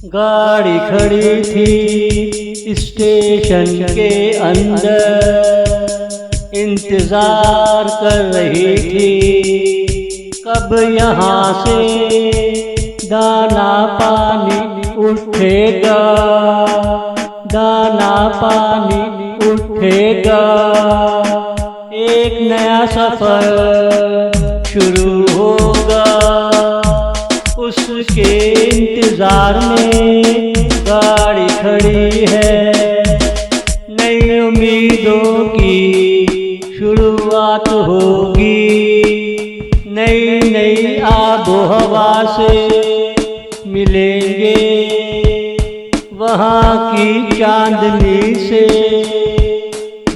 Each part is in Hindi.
गाड़ी खड़ी थी स्टेशन के अंदर, इंतजार कर रही थी कब यहाँ से दाना पानी उठेगा, दाना पानी उठेगा। एक नया सफर शुरू होगा, उसके इंतजार में गाड़ी खड़ी है। नई उम्मीदों की शुरुआत होगी, नई नई आबो हवा से मिलेंगे, वहाँ की चांदनी से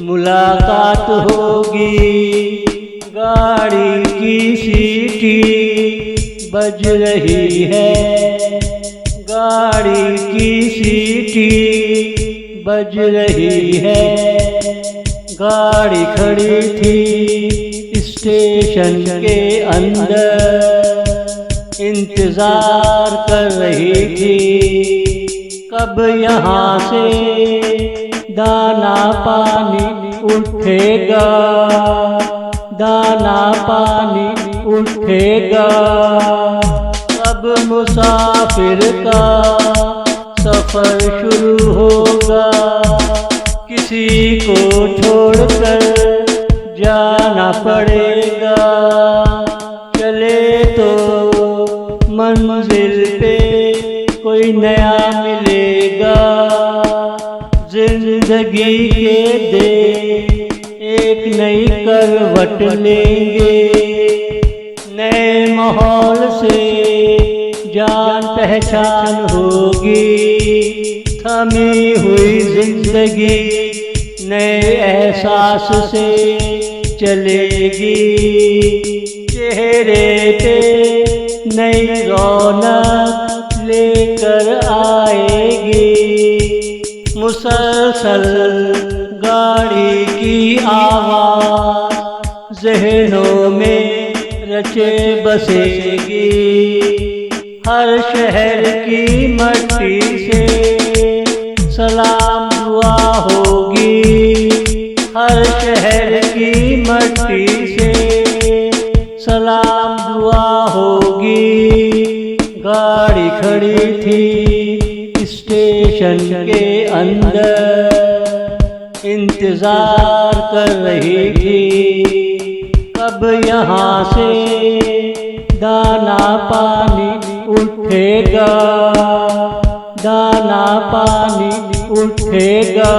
मुलाकात होगी। गाड़ी की सीटी बज रही है, गाड़ी की सीटी बज रही है। गाड़ी खड़ी थी स्टेशन के अंदर, इंतजार कर रही थी कब यहाँ से दाना पानी उठेगा, दाना पानी उठेगा। अब मुसाफिर का सफर शुरू होगा, किसी को छोड़कर जाना पड़ेगा। चले तो मंजिल पे कोई नया मिलेगा, जिंदगी के दे एक नई करवट लेंगे। नए माहौल से जान पहचान होगी, थमी हुई जिंदगी नए एहसास से चलेगी। चेहरे पे नई रौनक लेकर आएगी, मुसलसल गाड़ी की आवाज़ ज़हनों में रचे बसेगी। हर शहर की मट्टी से सलाम दुआ होगी, हर शहर की मट्टी से सलाम दुआ होगी। गाड़ी खड़ी थी स्टेशन के अंदर, इंतजार कर रही थी कब यहाँ से दाना पानी उठेगा, दाना पानी उठेगा।